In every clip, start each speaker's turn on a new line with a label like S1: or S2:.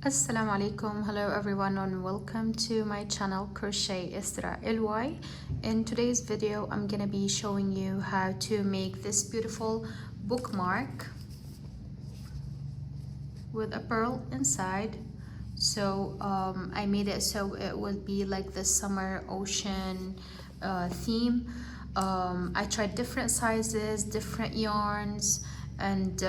S1: Assalamu alaikum. Hello everyone and welcome to my channel Crochet Isra LY. In today's video I'm gonna be showing you how to make this beautiful bookmark with a pearl inside. So I made it so it would be like the summer ocean theme. I tried different sizes, different yarns, and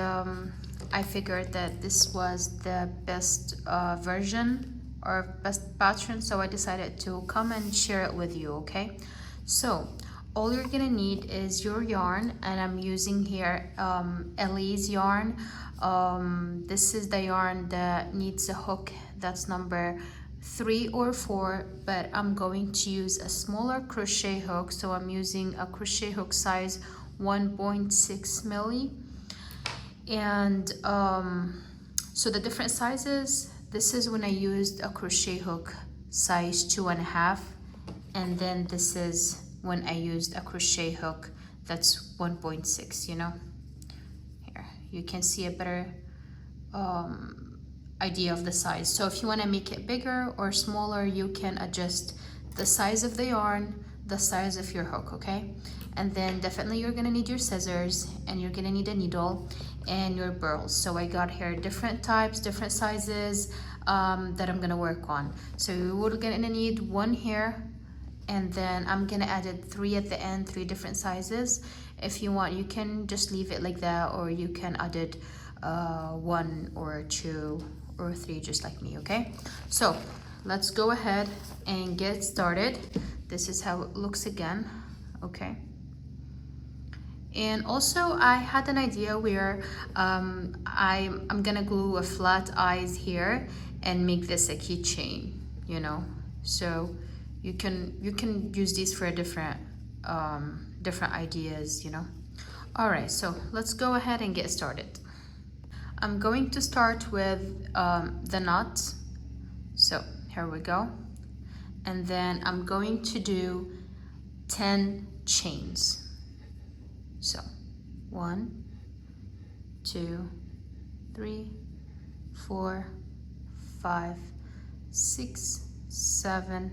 S1: I figured that this was the best version or best pattern, so I decided to come and share it with you. Okay, so all you're gonna need is your yarn, and I'm using here Ellie's yarn. This is the yarn that needs a hook that's number 3 or 4, but I'm going to use a smaller crochet hook, so I'm using a crochet hook size 1.6 milli. And so the different sizes, this is when I used a crochet hook size 2.5, and then this is when I used a crochet hook that's 1.6, you know. Here you can see a better idea of the size. So if you want to make it bigger or smaller, you can adjust the size of the yarn, the size of your hook. Okay, and then definitely you're gonna need your scissors, and you're gonna need a needle and your burls. So I got here different types, different sizes that I'm gonna work on. So we're gonna need one here, and then I'm gonna add it 3 at the end, 3 different sizes. If you want, you can just leave it like that, or you can add it 1 or 2 or 3 just like me. Okay, so let's go ahead and get started. This is how it looks again. Okay, and also I had an idea where I'm gonna glue a flat eyes here and make this a keychain, you know. So you can use these for different different ideas, you know. All right, so let's go ahead and get started. I'm going to start with the knot. So here we go, and then I'm going to do 10 chains. So 1, 2, 3, 4, 5, 6, 7,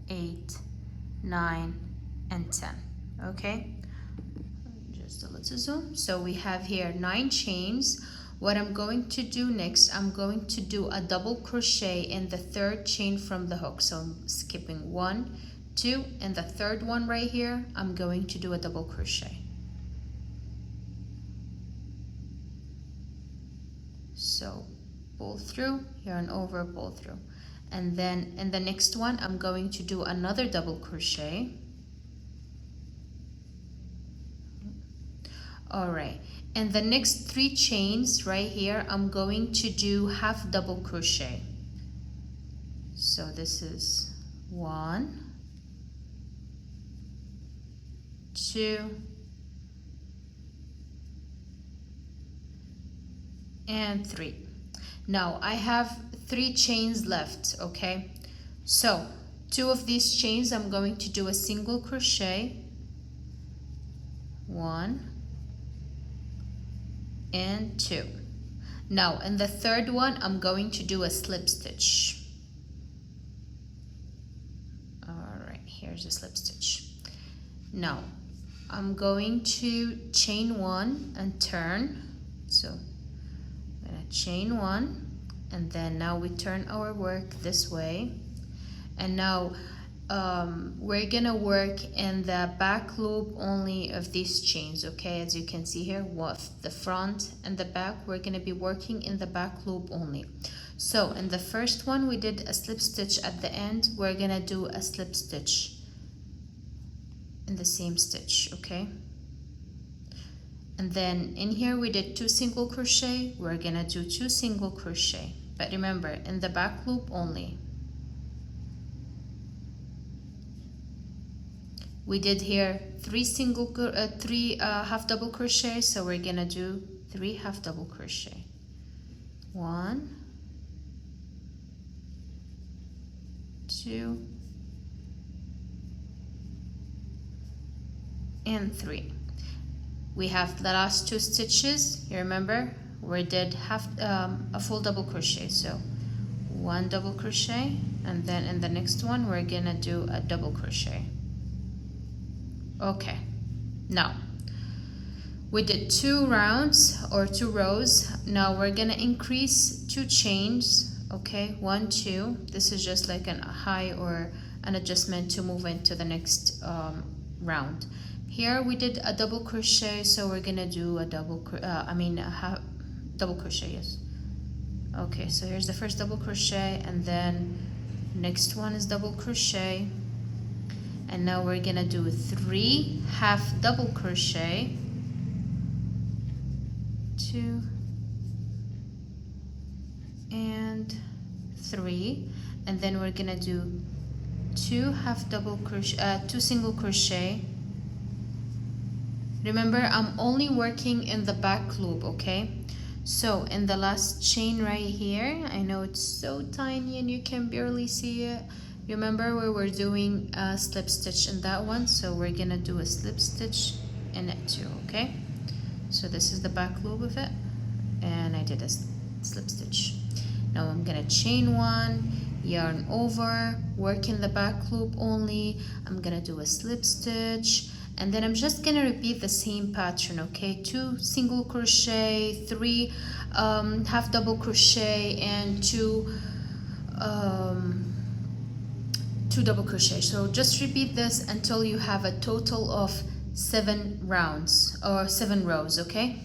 S1: 8, 9, and 10. Okay, just a little zoom. So we have here 9 chains. What I'm going to do next, I'm going to do a double crochet in the 3rd chain from the hook. So I'm skipping 1, 2, and the 3rd one right here, I'm going to do a double crochet. So pull through, yarn over, pull through, and then in the next one I'm going to do another double crochet. All right, and the next 3 chains right here I'm going to do half double crochet. So this is 1, 2, and 3. Now I have 3 chains left. Okay, so 2 of these chains I'm going to do a single crochet, 1 and 2. Now in the 3rd one I'm going to do a slip stitch. All right, here's a slip stitch. Now I'm going to chain 1 and turn. So I'm gonna chain 1, and then now we turn our work this way, and now we're gonna work in the back loop only of these chains. Okay, as you can see here, with the front and the back, we're gonna be working in the back loop only. So in the first one we did a slip stitch at the end, we're gonna do a slip stitch in the same stitch. Okay, and then in here we did 2 single crochet, we're gonna do 2 single crochet, but remember in the back loop only. We did here 3 half double crochet, so we're gonna do 3 half double crochet. 1, 2, and 3. We have the last 2 stitches. You remember we did half a full double crochet. So one double crochet, and then in the next one we're gonna do a double crochet. Okay, now we did 2 rounds or 2 rows. Now we're gonna increase 2 chains. Okay, 1, 2. This is just like a high or an adjustment to move into the next round. Here we did a double crochet, so we're gonna do a double crochet, yes. Okay, so here's the first double crochet, and then next one is double crochet, and now we're gonna do 3 half double crochet, 2 and 3, and then we're gonna do 2 half double crochet, 2 single crochet. Remember, I'm only working in the back loop, okay? So in the last chain right here, I know it's so tiny and you can barely see it. Remember, we were doing a slip stitch in that one, so we're gonna do a slip stitch in it too, okay? So this is the back loop of it, and I did a slip stitch. Now I'm gonna chain 1, yarn over, work in the back loop only. I'm gonna do a slip stitch, and then I'm just gonna repeat the same pattern, okay? 2 single crochet, 3 half double crochet, and 2 double crochet. So just repeat this until you have a total of 7 rounds or 7 rows, okay?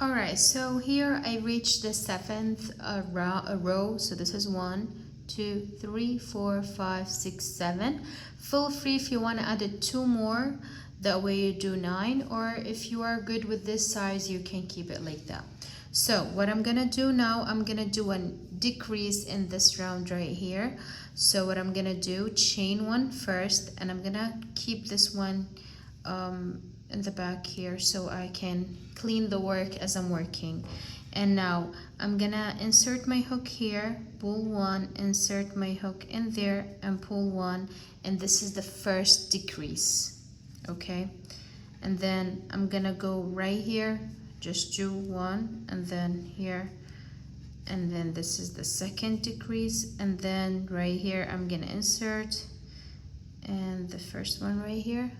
S1: Alright, so here I reached the 7th row. So this is 1, 2, 3, 4, 5, 6, 7. Feel free if you want to add 2 more, that way you do 9, or if you are good with this size, you can keep it like that. So what I'm gonna do now, I'm gonna do a decrease in this round right here. So what I'm gonna do, chain 1 first, and I'm gonna keep this one in the back here so I can clean the work as I'm working. And now I'm gonna insert my hook here, pull 1, insert my hook in there and pull 1, and this is the first decrease, okay? And then I'm gonna go right here, just do 1, and then here, and then this is the second decrease, and then right here I'm gonna insert, and the first one right here,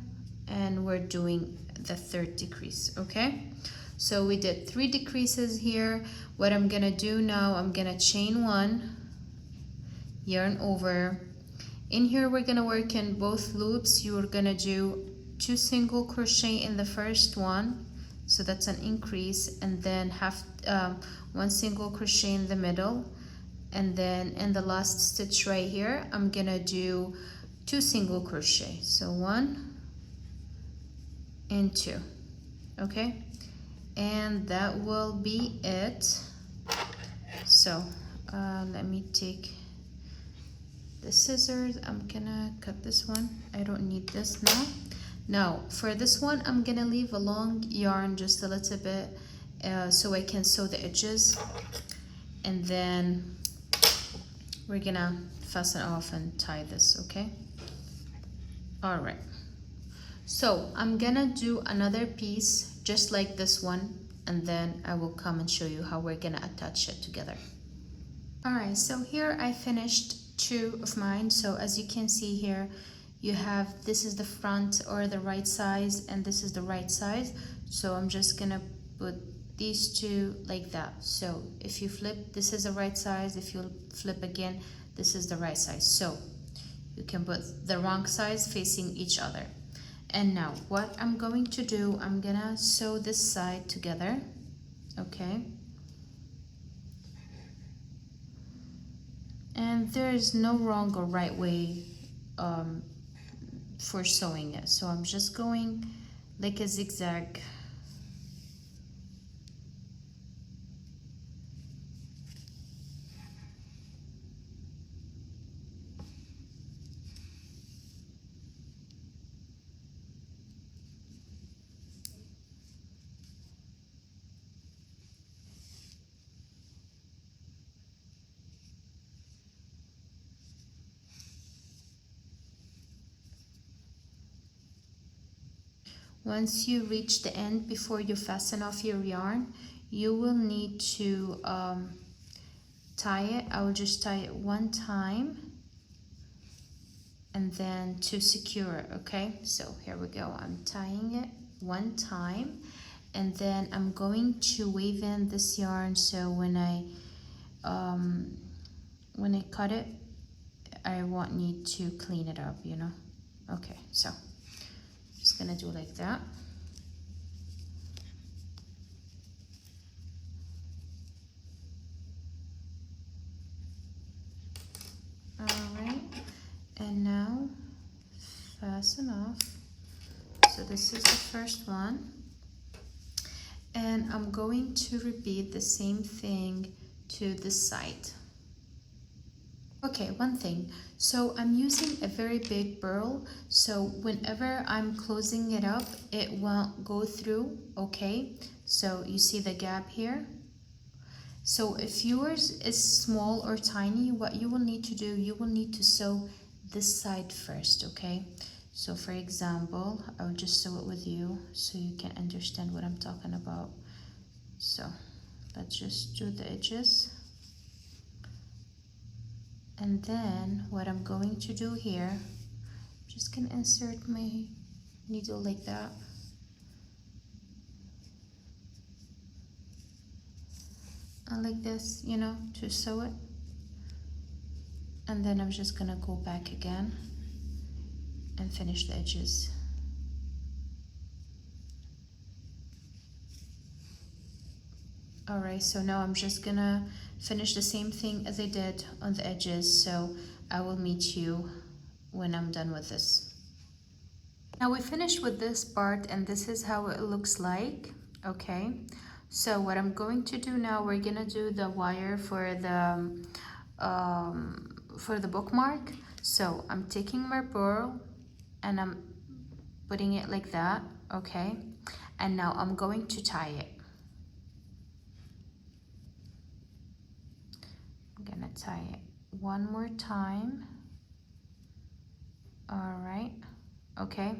S1: and we're doing the 3rd decrease, okay? So we did 3 decreases here. What I'm gonna do now, I'm gonna chain 1, yarn over. In here we're gonna work in both loops. You're gonna do 2 single crochet in the first one, so that's an increase, and then 1 single crochet in the middle, and then in the last stitch right here I'm gonna do 2 single crochet, so 1 and 2, okay? And that will be it. So let me take the scissors. I'm gonna cut this one. I don't need this now. Now for this one I'm gonna leave a long yarn, just a little bit, so I can sew the edges, and then we're gonna fasten off and tie this, okay? All right, so I'm gonna do another piece just like this one, and then I will come and show you how we're gonna attach it together. All right, so here I finished 2 of mine. So as you can see here, you have, this is the front or the right size, and this is the right size. So I'm just gonna put these 2 like that. So if you flip, this is the right size. If you flip again, this is the right size. So you can put the wrong size facing each other. And now what I'm going to do, I'm gonna sew this side together, okay? And there is no wrong or right way for sewing it. So I'm just going like a zigzag. Once you reach the end, before you fasten off your yarn, you will need to tie it, I will just tie it one time and then to secure it, okay? So here we go, I'm tying it one time and then I'm going to weave in this yarn so when I cut it, I won't need to clean it up, you know? Okay, so just gonna do like that. Alright, and now fasten off. So this is the first one. And I'm going to repeat the same thing to this side. Okay, one thing. So I'm using a very big burl, so whenever I'm closing it up, it won't go through, okay? So you see the gap here? So if yours is small or tiny, what you will need to do, you will need to sew this side first, okay? So for example, I'll just sew it with you so you can understand what I'm talking about. So let's just do the edges. And then what I'm going to do here, I'm just gonna insert my needle like that. And like this, you know, to sew it. And then I'm just gonna go back again and finish the edges. Alright, so now I'm just gonna finish the same thing as I did on the edges, so I will meet you when I'm done with this. Now we finished with this part and this is how it looks like, okay? So what I'm going to do now, we're gonna do the wire for the bookmark. So I'm taking my burl and I'm putting it like that, okay? And now I'm going to tie it. I'm gonna tie it one more time. All right, okay.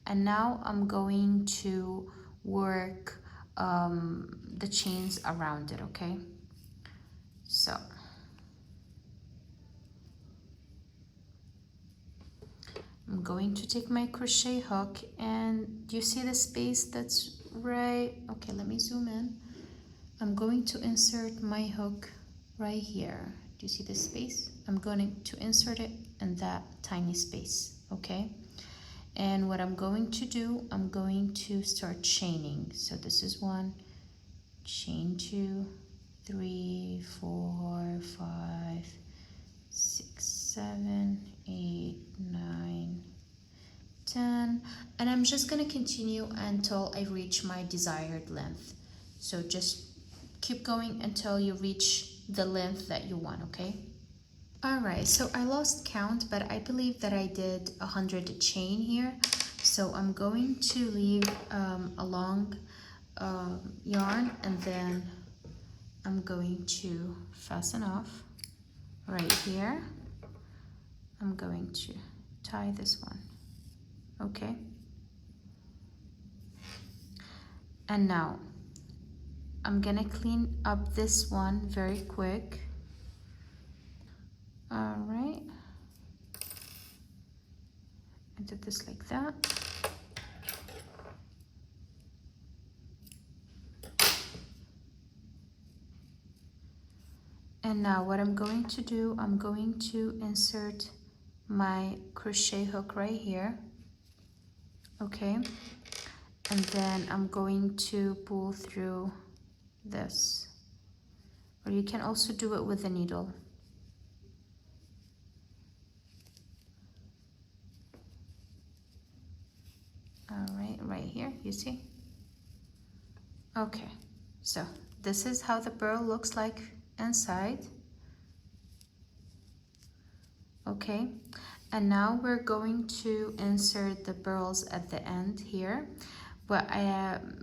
S1: And now I'm going to work the chains around it, okay? So I'm going to take my crochet hook and do you see the space that's right? Okay, let me zoom in. I'm going to insert my hook right here. Do you see this space? I'm going to insert it in that tiny space, okay? And what I'm going to do, I'm going to start chaining. So this is 1, chain 2, 3, 4, 5, 6, 7, 8, 9, 10. And I'm just gonna continue until I reach my desired length. So just keep going until you reach the length that you want, okay? Alright, so I lost count, but I believe that I did 100 chain here. So I'm going to leave a long yarn and then I'm going to fasten off right here. I'm going to tie this one, okay? And now I'm gonna clean up this one very quick. All right, I did this like that. And now what I'm going to do, I'm going to insert my crochet hook right here, okay? And then I'm going to pull through this, or you can also do it with a needle. All right here, you see? Okay, so this is how the burl looks like inside. Okay, and now we're going to insert the burls at the end here. But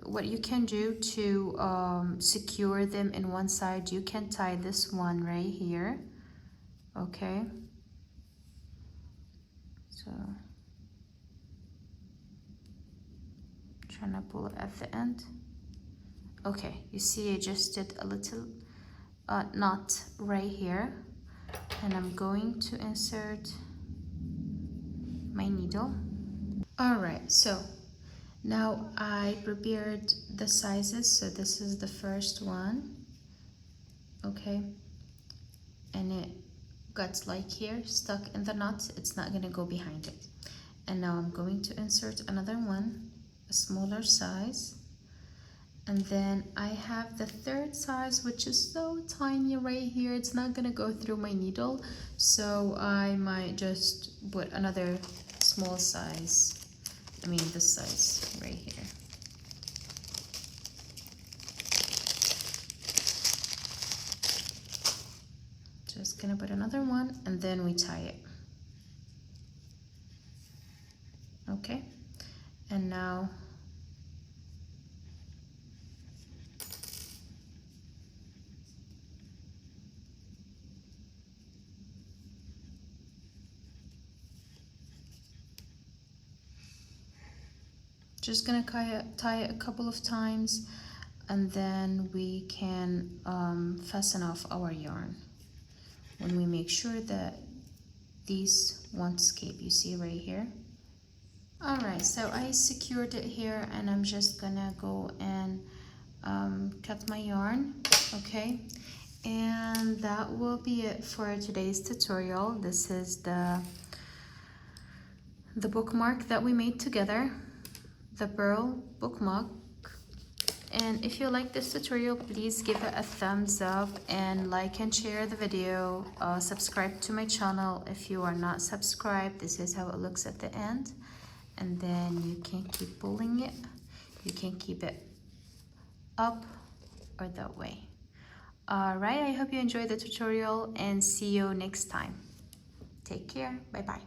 S1: what you can do to secure them in one side, you can tie this one right here. Okay, so trying to pull it at the end. Okay, you see I just did a little knot right here, and I'm going to insert my needle. All right, so now I prepared the sizes. So this is the first one, okay, and it got like here stuck in the knot. It's not gonna go behind it. And now I'm going to insert another one, a smaller size. And then I have the third size, which is so tiny right here. It's not gonna go through my needle, so I might just put another small size. I mean this size right here. Just gonna put another one, and then we tie it. Okay, and now just gonna tie it a couple of times, and then we can fasten off our yarn when we make sure that these won't escape. You see right here. All right, so I secured it here, and I'm just gonna go and cut my yarn. Okay, and that will be it for today's tutorial. This is the bookmark that we made together, the pearl bookmark. And if you like this tutorial, please give it a thumbs up and like and share the video. Subscribe to my channel if you are not subscribed. This is how it looks at the end, and then you can keep pulling it. You can keep it up or that way. All right, I hope you enjoyed the tutorial, and see you next time. Take care. Bye bye.